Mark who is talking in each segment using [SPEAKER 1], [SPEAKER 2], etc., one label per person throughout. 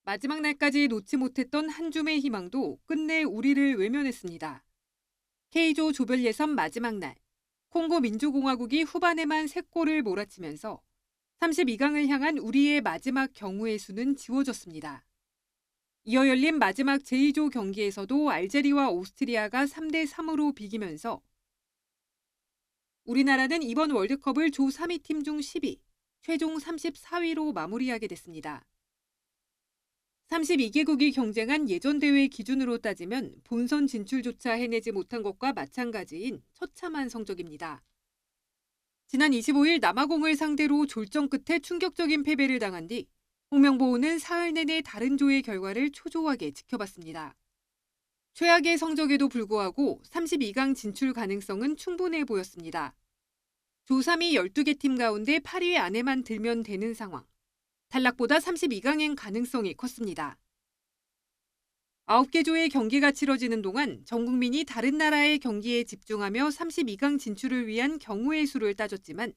[SPEAKER 1] 마지막 날까지 놓지 못했던 한 줌의 희망도 끝내 우리를 외면했습니다. K조 조별 예선 마지막 날, 콩고 민주공화국이 후반에만 3골을 몰아치면서 32강을 향한 우리의 마지막 경우의 수는 지워졌습니다. 이어 열린 마지막 제2조 경기에서도 알제리와 오스트리아가 3대3으로 비기면서 우리나라는 이번 월드컵을 조 3위 팀 중 10위, 최종 34위로 마무리하게 됐습니다. 32개국이 경쟁한 예전 대회 기준으로 따지면 본선 진출조차 해내지 못한 것과 마찬가지인 처참한 성적입니다. 지난 25일 남아공을 상대로 졸전 끝에 충격적인 패배를 당한 뒤 홍명보호는 사흘 내내 다른 조의 결과를 초조하게 지켜봤습니다. 최악의 성적에도 불구하고 32강 진출 가능성은 충분해 보였습니다. 조 3위 12개 팀 가운데 8위 안에만 들면 되는 상황. 탈락보다 32강행 가능성이 컸습니다. 9개 조의 경기가 치러지는 동안 전 국민이 다른 나라의 경기에 집중하며 32강 진출을 위한 경우의 수를 따졌지만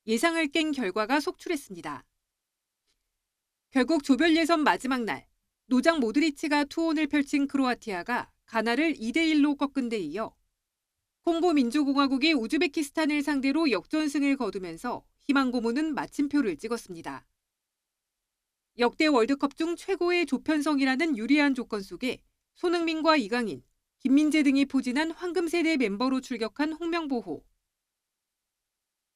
[SPEAKER 1] 예상을 깬 결과가 속출했습니다. 결국 조별 예선 마지막 날, 노장 모드리치가 투혼을 펼친 크로아티아가 가나를 2대1로 꺾은 데 이어 콩고 민주공화국이 우즈베키스탄을 상대로 역전승을 거두면서 희망 고문은 마침표를 찍었습니다. 역대 월드컵 중 최고의 조편성이라는 유리한 조건 속에 손흥민과 이강인, 김민재 등이 포진한 황금세대 멤버로 출격한 홍명보호.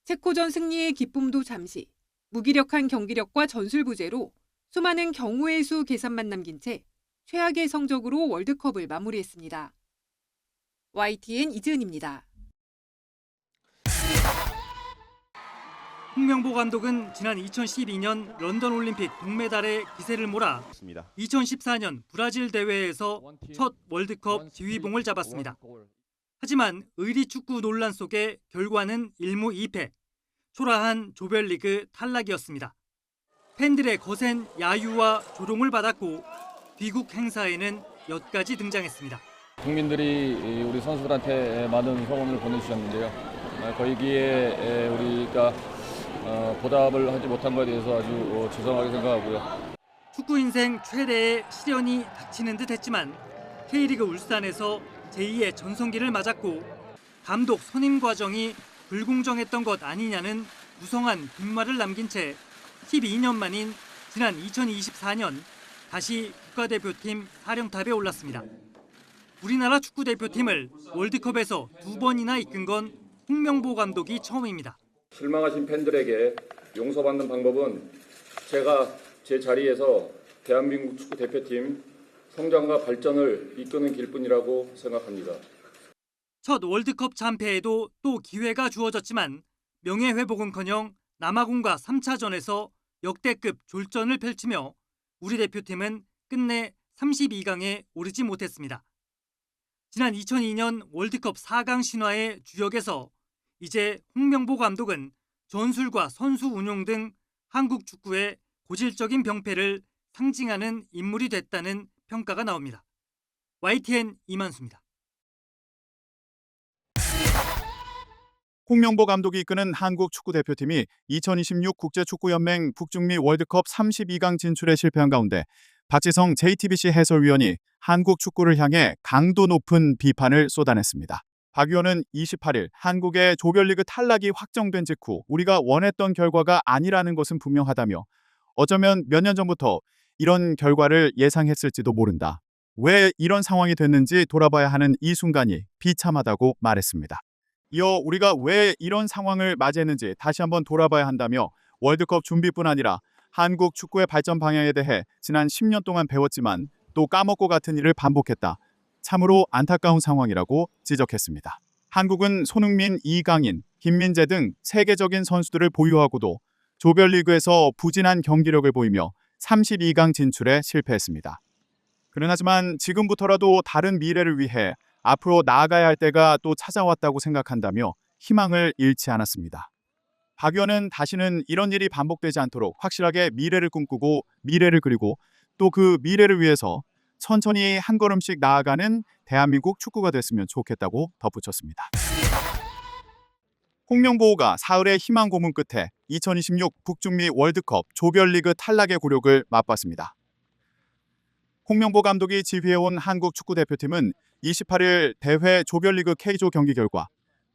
[SPEAKER 1] 체코전 승리의 기쁨도 잠시, 무기력한 경기력과 전술 부재로 수많은 경우의 수 계산만 남긴 채 최악의 성적으로 월드컵을 마무리했습니다. YTN 이지은입니다.
[SPEAKER 2] 홍명보 감독은 지난 2012년 런던 올림픽 동메달에 기세를 몰아 2014년 브라질 대회에서 첫 월드컵 지휘봉을 잡았습니다. 하지만 의리축구 논란 속에 결과는 1무 2패, 초라한 조별리그 탈락이었습니다. 팬들의 거센 야유와 조롱을 받았고 귀국 행사에는 엿까지 등장했습니다.
[SPEAKER 3] 국민들이 우리 선수들한테 많은 성원을 보내주셨는데요. 거기에 우리가 보답을 하지 못한 것에 대해서 아주 죄송하게 생각하고요.
[SPEAKER 2] 축구 인생 최대의 시련이 닥치는 듯 했지만 K리그 울산에서 제2의 전성기를 맞았고 감독 선임 과정이 불공정했던 것 아니냐는 무성한 빈말을 남긴 채 12년 만인 지난 2024년 다시 국가대표팀 사령탑에 올랐습니다. 우리나라 축구대표팀을 월드컵에서 2번이나 이끈 건 홍명보 감독이 처음입니다.
[SPEAKER 4] 실망하신 팬들에게 용서받는 방법은 제가 제 자리에서 대한민국 축구대표팀 성장과 발전을 이끄는 길뿐이라고 생각합니다.
[SPEAKER 2] 첫 월드컵 참패에도 또 기회가 주어졌지만 명예회복은커녕 남아공과 3차전에서 역대급 졸전을 펼치며 우리 대표팀은 끝내 32강에 오르지 못했습니다. 지난 2002년 월드컵 4강 신화의 주역에서 이제 홍명보 감독은 전술과 선수 운용 등 한국 축구의 고질적인 병폐를 상징하는 인물이 됐다는 평가가 나옵니다. YTN 이만수입니다.
[SPEAKER 5] 홍명보 감독이 이끄는 한국 축구대표팀이 2026 국제축구연맹 북중미 월드컵 32강 진출에 실패한 가운데 박지성 JTBC 해설위원이 한국 축구를 향해 강도 높은 비판을 쏟아냈습니다. 박 의원은 28일 한국의 조별리그 탈락이 확정된 직후 우리가 원했던 결과가 아니라는 것은 분명하다며 어쩌면 몇 년 전부터 이런 결과를 예상했을지도 모른다. 왜 이런 상황이 됐는지 돌아봐야 하는 이 순간이 비참하다고 말했습니다. 이어 우리가 왜 이런 상황을 맞이했는지 다시 한번 돌아봐야 한다며 월드컵 준비뿐 아니라 한국 축구의 발전 방향에 대해 지난 10년 동안 배웠지만 또 까먹고 같은 일을 반복했다. 참으로 안타까운 상황이라고 지적했습니다. 한국은 손흥민, 이강인, 김민재 등 세계적인 선수들을 보유하고도 조별리그에서 부진한 경기력을 보이며 32강 진출에 실패했습니다. 그러나지만 지금부터라도 다른 미래를 위해 앞으로 나아가야 할 때가 또 찾아왔다고 생각한다며 희망을 잃지 않았습니다. 박 의원은 다시는 이런 일이 반복되지 않도록 확실하게 미래를 꿈꾸고 미래를 그리고 또 그 미래를 위해서 천천히 한 걸음씩 나아가는 대한민국 축구가 됐으면 좋겠다고 덧붙였습니다. 홍명보호가 사흘의 희망 고문 끝에 2026 북중미 월드컵 조별리그 탈락의 굴욕을 맛봤습니다. 홍명보 감독이 지휘해온 한국 축구 대표팀은 28일 대회 조별리그 K조 경기 결과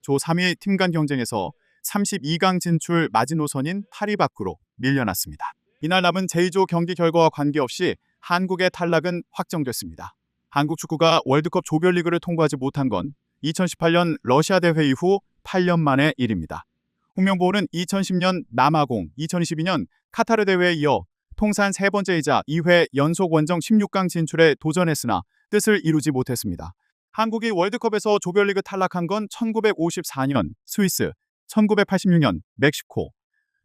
[SPEAKER 5] 조 3위 팀 간 경쟁에서 32강 진출 마지노선인 파리 밖으로 밀려났습니다. 이날 남은 제2조 경기 결과와 관계없이 한국의 탈락은 확정됐습니다. 한국 축구가 월드컵 조별리그를 통과하지 못한 건 2018년 러시아 대회 이후 8년 만의 일입니다. 홍명보는 2010년 남아공, 2022년 카타르 대회에 이어 통산 3번째이자 2회 연속 원정 16강 진출에 도전했으나 뜻을 이루지 못했습니다. 한국이 월드컵에서 조별리그 탈락한 건 1954년 스위스, 1986년 멕시코,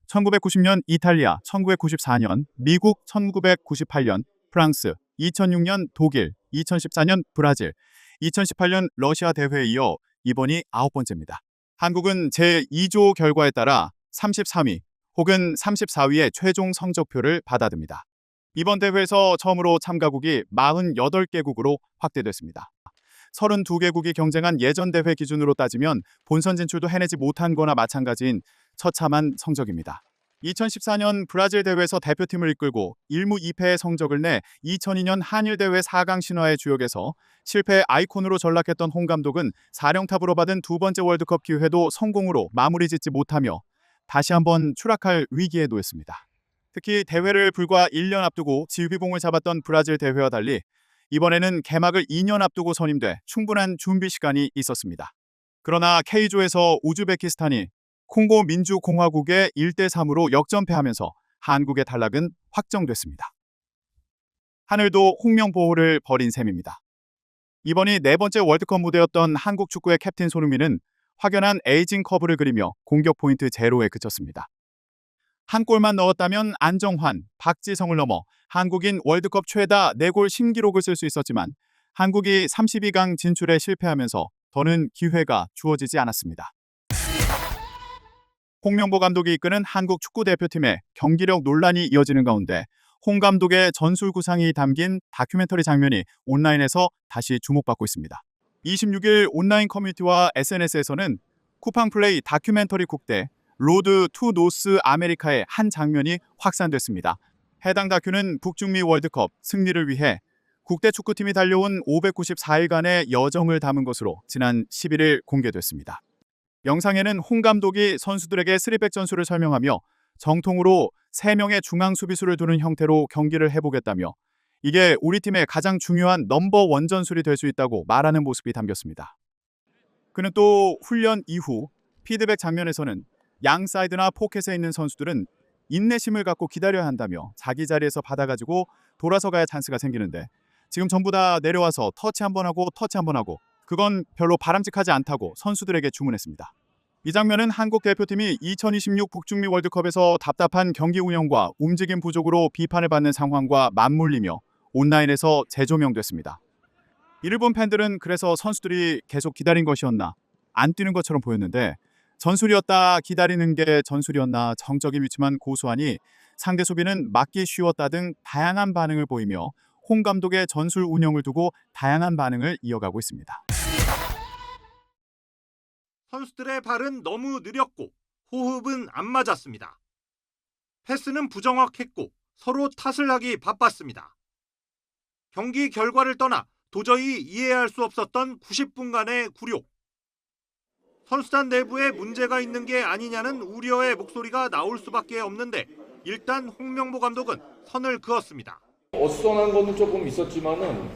[SPEAKER 5] 1990년 이탈리아, 1994년 미국, 1998년 프랑스, 2006년 독일, 2014년 브라질, 2018년 러시아 대회에 이어 이번이 9번째입니다. 한국은 제2조 결과에 따라 33위 혹은 34위의 최종 성적표를 받아듭니다. 이번 대회에서 처음으로 참가국이 48개국으로 확대됐습니다. 32개국이 경쟁한 예전 대회 기준으로 따지면 본선 진출도 해내지 못한 거나 마찬가지인 처참한 성적입니다. 2014년 브라질 대회에서 대표팀을 이끌고 1무 2패의 성적을 내 2002년 한일대회 4강 신화의 주역에서 실패의 아이콘으로 전락했던 홍 감독은 사령탑으로 받은 두 번째 월드컵 기회도 성공으로 마무리 짓지 못하며 다시 한번 추락할 위기에 놓였습니다. 특히 대회를 불과 1년 앞두고 지휘봉을 잡았던 브라질 대회와 달리 이번에는 개막을 2년 앞두고 선임돼 충분한 준비 시간이 있었습니다. 그러나 K조에서 우즈베키스탄이 콩고 민주공화국에 1대3으로 역전패하면서 한국의 탈락은 확정됐습니다. 하늘도 홍명보호를 벌인 셈입니다. 이번이 네 번째 월드컵 무대였던 한국 축구의 캡틴 손흥민은 확연한 에이징 커브를 그리며 공격 포인트 제로에 그쳤습니다. 한 골만 넣었다면 안정환, 박지성을 넘어 한국인 월드컵 최다 4골 신기록을 쓸 수 있었지만 한국이 32강 진출에 실패하면서 더는 기회가 주어지지 않았습니다. 홍명보 감독이 이끄는 한국 축구대표팀의 경기력 논란이 이어지는 가운데 홍 감독의 전술 구상이 담긴 다큐멘터리 장면이 온라인에서 다시 주목받고 있습니다. 26일 온라인 커뮤니티와 SNS에서는 쿠팡 플레이 다큐멘터리 국대 로드 투 노스 아메리카의 한 장면이 확산됐습니다. 해당 다큐는 북중미 월드컵 승리를 위해 국대 축구팀이 달려온 594일간의 여정을 담은 것으로 지난 11일 공개됐습니다. 영상에는 홍 감독이 선수들에게 3백 전술을 설명하며 정통으로 3명의 중앙 수비수를 두는 형태로 경기를 해보겠다며 이게 우리 팀의 가장 중요한 넘버1 전술이 될 수 있다고 말하는 모습이 담겼습니다. 그는 또 훈련 이후 피드백 장면에서는 양 사이드나 포켓에 있는 선수들은 인내심을 갖고 기다려야 한다며 자기 자리에서 받아가지고 돌아서 가야 찬스가 생기는데 지금 전부 다 내려와서 터치 한번 하고 터치 한번 하고 그건 별로 바람직하지 않다고 선수들에게 주문했습니다. 이 장면은 한국 대표팀이 2026 북중미 월드컵에서 답답한 경기 운영과 움직임 부족으로 비판을 받는 상황과 맞물리며 온라인에서 재조명됐습니다. 이를 본 팬들은 그래서 선수들이 계속 기다린 것이었나 안 뛰는 것처럼 보였는데 전술이었다 기다리는 게 전술이었나 정적인 위치만 고수하니 상대 수비는 막기 쉬웠다 등 다양한 반응을 보이며 홍 감독의 전술 운영을 두고 다양한 반응을 이어가고 있습니다.
[SPEAKER 6] 선수들의 발은 너무 느렸고 호흡은 안 맞았습니다. 패스는 부정확했고 서로 탓을 하기 바빴습니다. 경기 결과를 떠나 도저히 이해할 수 없었던 90분간의 굴욕. 선수단 내부에 문제가 있는 게 아니냐는 우려의 목소리가 나올 수밖에 없는데 일단 홍명보 감독은 선을 그었습니다.
[SPEAKER 3] 어수선한 거는 조금 있었지만은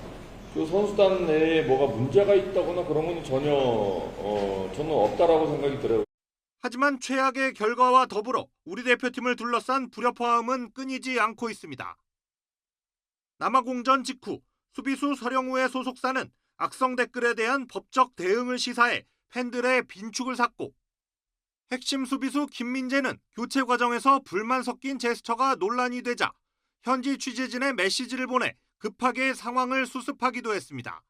[SPEAKER 3] 그 선수단 내에 뭐가 문제가 있다거나 그런 건 전혀 없다라고 생각이 들어요.
[SPEAKER 6] 하지만 최악의 결과와 더불어 우리 대표팀을 둘러싼 불협화음은 끊이지 않고 있습니다. 남아공전 직후 수비수 서령우의 소속사는 악성 댓글에 대한 법적 대응을 시사해 팬들의 빈축을 샀고 핵심 수비수 김민재는 교체 과정에서 불만 섞인 제스처가 논란이 되자 현지 취재진에 메시지를 보내 급하게 상황을 수습하기도 했습니다.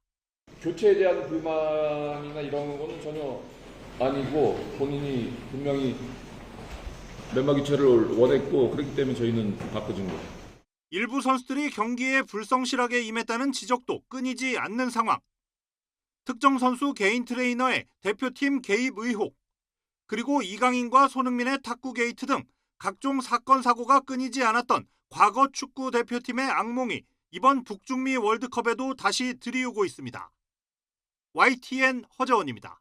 [SPEAKER 3] 교체에 대한 불만이나 이런 거는 전혀 아니고 본인이 분명히 멤버 교체를 원했고 그렇기 때문에 저희는 바꿔준 거예요.
[SPEAKER 6] 일부 선수들이 경기에 불성실하게 임했다는 지적도 끊이지 않는 상황. 특정 선수 개인 트레이너의 대표팀 개입 의혹, 그리고 이강인과 손흥민의 탁구 게이트 등 각종 사건 사고가 끊이지 않았던 과거 축구 대표팀의 악몽이 이번 북중미 월드컵에도 다시 들이우고 있습니다. YTN 허재원입니다.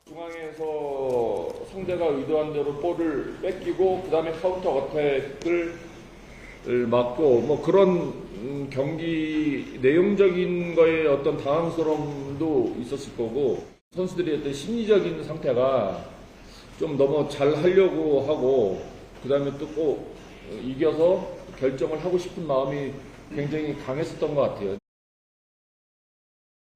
[SPEAKER 3] 중앙에서 상대가 의도한 대로 볼을 뺏기고 그다음에 카운터 어택을 맞고 뭐 그런 경기 내용적인 거에 어떤 당황스러움도 있었을 거고 선수들의 어떤 심리적인 상태가 좀 너무 잘 하려고 하고 그다음에 또 꼭 이겨서 결정을 하고 싶은 마음이 굉장히 강했었던 것 같아요.